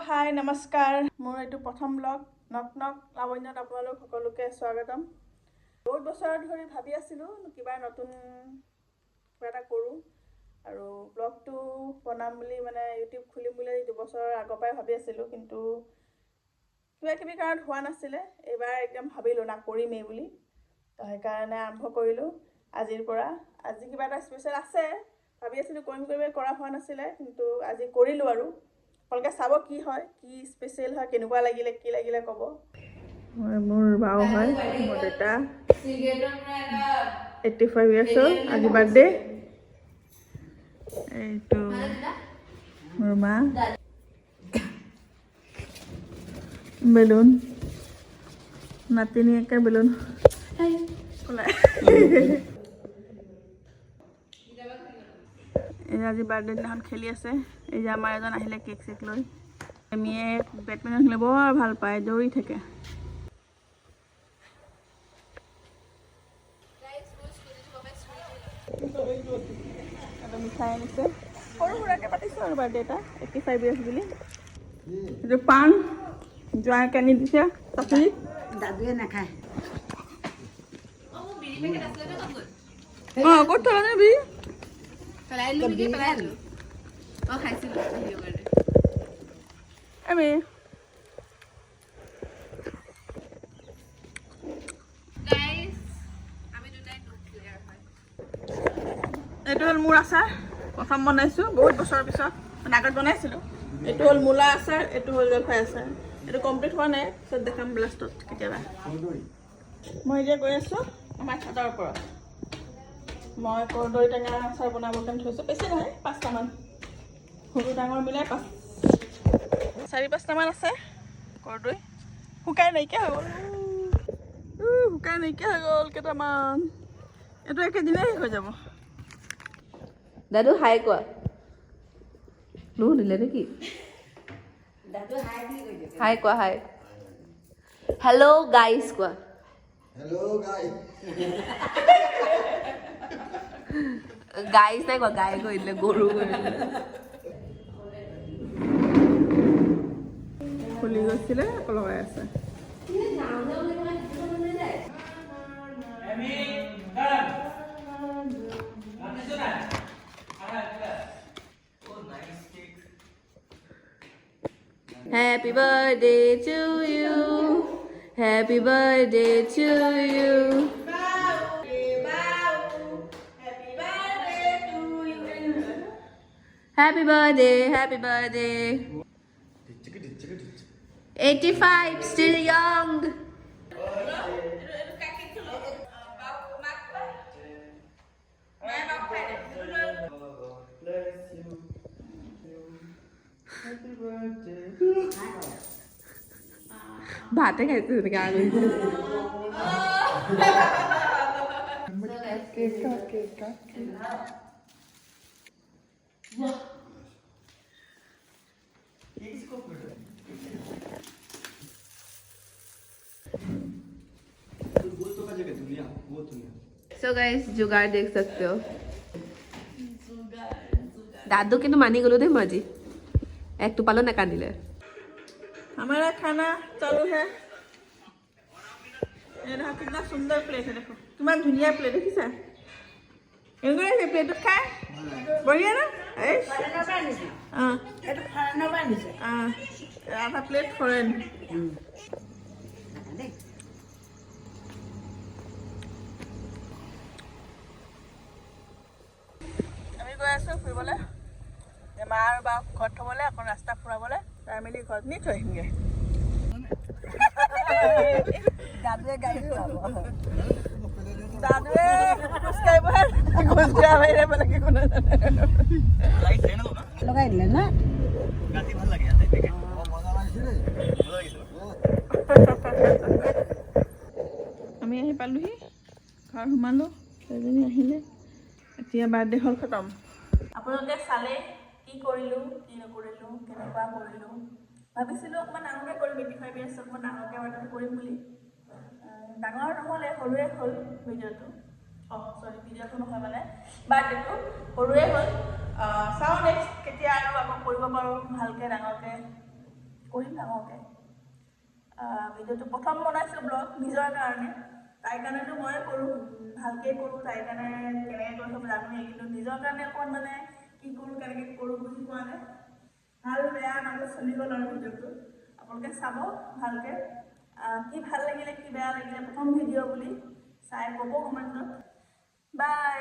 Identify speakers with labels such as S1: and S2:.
S1: হাই নমস্কাৰ মোৰ এইটো প্ৰথম ব্লগ নক নক লাৱণ্যত আপোনালোক সকলোকে স্বাগতম বহুত বছৰ ধৰি ভাবি আছিলোঁ কিবা নতুন কিবা এটা কৰোঁ আৰু ব্লগটো বনাম বুলি মানে ইউটিউব খুলিম বুলি 2 বছৰ আগৰ পৰাই ভাবি আছিলোঁ কিন্তু কিবা কিবি কাৰণত হোৱা নাছিলে এবাৰ একদম ভাবিলোঁ না কৰিমেই বুলি তো সেইকাৰণে আৰম্ভ কৰিলোঁ আজিৰ পৰা আজি কিবা এটা স্পেচিয়েল আছে ভাবি আছিলোঁ কৰিম কৰা হোৱা নাছিলে কিন্তু আজি কৰিলোঁ আৰু আপোনালোকে চাব কি হয় কি স্পেচিয়েল হয় কেনেকুৱা লাগিলে কি লাগিলে ক'ব মোৰ বাও হয় মোৰ দেউতা 85 years old আজি বাৰ্থডে এইটো মোৰ মা বেলুন নাতিনী একে বেলুন আজি বাৰ্থডে দিনাখন খেলি আছে এই যে আমাৰ এজন আহিলে কেক চেক লৈ এমিয়ে বেডমিণ্টন খেলিব বৰ ভাল পায় দৌৰি থাকে মিঠাই আনিছে সৰু সুৰাকৈ পাতিছোঁ আৰু বাৰ্থডে এটা 85 years বুলি এইটো পাণ জোঁৱাইকে আনি দিছে চাকৰি
S2: দাদুৱে নাখায়
S1: অঁ ক'ত থলা নে বি আমি এইটো হ'ল মোৰ আচাৰ প্ৰথম বনাইছোঁ বহুত বছৰৰ পিছত মানে আগত বনাইছিলোঁ এইটো হ'ল মূলা আচাৰ এইটো হ'ল জলফাই আচাৰ এইটো কমপ্লিট হোৱা নাই পিছত দেখাম লাষ্টত কেতিয়াবা মই এতিয়া গৈ আছোঁ আমাৰ ছাদৰ ওপৰত মই কৰ্দৈ টেঙা আচাৰ বনাবৰ কাৰণে থৈছোঁ বেছি নহয় 5টামান সৰু ডাঙৰ মিলাই 4-5টামান আছে কৰ্দৈ শুকাই নাইকিয়া হৈ গ'ল শুকাই নাইকিয়া হৈ গ'ল কেইটামান এইটো একেদিনাই শেষ হৈ যাব
S3: দাদু হাই কোৱা নুশুনিলে নেকি হাই কোৱা হাই হেল্ল' গাইজ কোৱা গাইজ নাই কোৱা গাই কৈ দিলে গৰু কৈ দিলে
S1: খুলি গৈছিলে আকৌ লগাই আছে
S3: Happy birthday to you. Happy birthday to you. Happy birthday, happy birthday. 85, still young. ভাতে খাইছো এনেকে আগে So guys, जुगाड़ देख सकते हो दादू किन्तु मानी गलो दे मजी एक तो पालो ना कांदिले
S1: हमारा खाना चालू है ये देखो कितना सुंदर प्लेट है देखो कितना धुनिया प्लेट देखिसा এনেকৈ আছে প্লেটত খাই বঢ়িয়া না আধা প্লেট ফৰেন আমি গৈ আছোঁ ফুৰিবলৈ মা আৰু বা ঘৰত থ'বলৈ আকৌ ৰাস্তা ফুৰাবলৈ তাই মেলি ঘৰত নি থৈ আহিমগৈ দাদুৱে গাড়ী দাদুৱে খোজকাঢ়িবহে খোজকাঢ়া বাহিৰে বেলেগে কোনো
S2: লগাই দিলে না
S1: আমি আহি পালোহি ঘৰ সোমালোঁ এজনী আহিলে এতিয়া বাৰ্থডে হ'ল খতম আপোনালোকে চালে কি কৰিলোঁ কি নকৰিলোঁ কেনেকুৱা কৰিলোঁ ভাবিছিলোঁ অকণমান ডাঙৰকৈ কৰিম 85 years অকণমান ডাঙৰকৈ বাৰ্থডে কৰিম বুলি ডাঙৰ নহ'লে সৰুৱে হ'ল ভিডিঅ'টো সৰি ভিডিঅ'টো নহয় মানে বাৰ্থডেটো সৰুৱে হ'ল চাওঁ নেক্সট কেতিয়া আৰু আকৌ কৰিব পাৰোঁ ভালকৈ ডাঙৰকৈ কৰিম ডাঙৰকৈ। ভিডিঅ'টো প্ৰথম বনাইছোঁ ব্লগ নিজৰ কাৰণে, তাইৰ কাৰণেতো ময়ে কৰোঁ, ভালকৈ কৰোঁ, তাইৰ কাৰণে কেনেকৈ কৰোঁ চব জানোৱেই, কিন্তু নিজৰ কাৰণে অকণ মানে কি কৰোঁ কেনেকৈ কৰোঁ বুজি পোৱা নাই। ভাল বেয়া মাজত চলি গ'ল আৰু ভিডিঅ'টো আপোনালোকে চাব ভালকৈ। কি ভাল লাগিলে কি বেয়া লাগিলে প্ৰথম ভিডিঅ' বুলি চাই ক'ব কমেণ্টত। বাই।